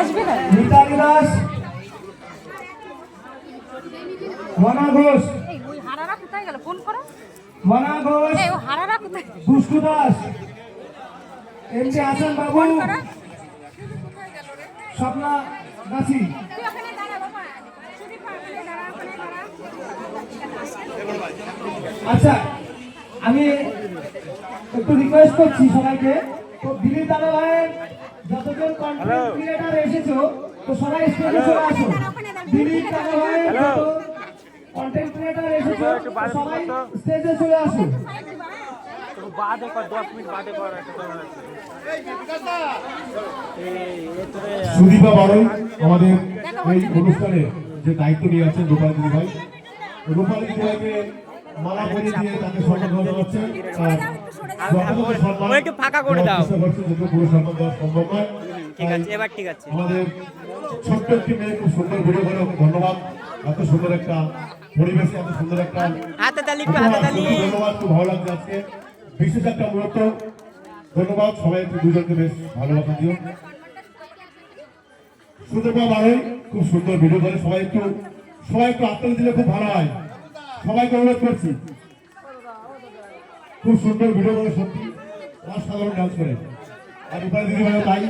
মিতালি দাস, মনা ঘোষ, মনা ঘোষ, দুষ্টু দাস, এমজি হাসান বাবু, স্বপ্না দাসী। আচ্ছা, আমি একটু রিকোয়েস্ট করছি সবাইকে, তো দিলীপ দাদা ভাইয়ের যতজন কন্টেন্ট ক্রিয়েটার এসেছো তো সবাই স্টেজে চলে আসো। দিলীপ দাদা ভাইয়ের যত কন্টেন্ট ক্রিয়েটার এসেছো সবাই স্টেজে চলে আসো। সুদীপা বাড়ই আমাদের এই অনুষ্ঠানে যে দায়িত্ব নিয়ে আছেন রূপালী দিদি ভাই, রূপালী দিদি ভাইকে মালা পরিয়ে দিয়ে তাকে সম্মান জানাচ্ছেন। ফাঁকা করে দাও। পুরো সম্মান দেওয়া সম্ভব নয়। ঠিক আছে, এবার ঠিক আছে। আমাদের ছোট্ট একটি মেয়ে খুব সুন্দর ভিডিও করে, ধন্যবাদ। এত সুন্দর একটা পরিবেশে এত সুন্দর একটা ধন্যবাদ, খুব ভালো লাগছে আজকে বিশেষ একটা মুহূর্ত। ধন্যবাদ সবাই, একটু দুজনকে বেশ ভালোবাসা দিও। সুদীপা বাড়ই খুব সুন্দর ভিডিও করে, সবাই একটু হাততালি দিলে খুব ভালো হয়। সবাইকে অনুরোধ করছি, খুব সুন্দর ভিডিও করে, সত্যি অসাধারণ ডান্স করে। আর রূপালী দিদি ভাইও তাই।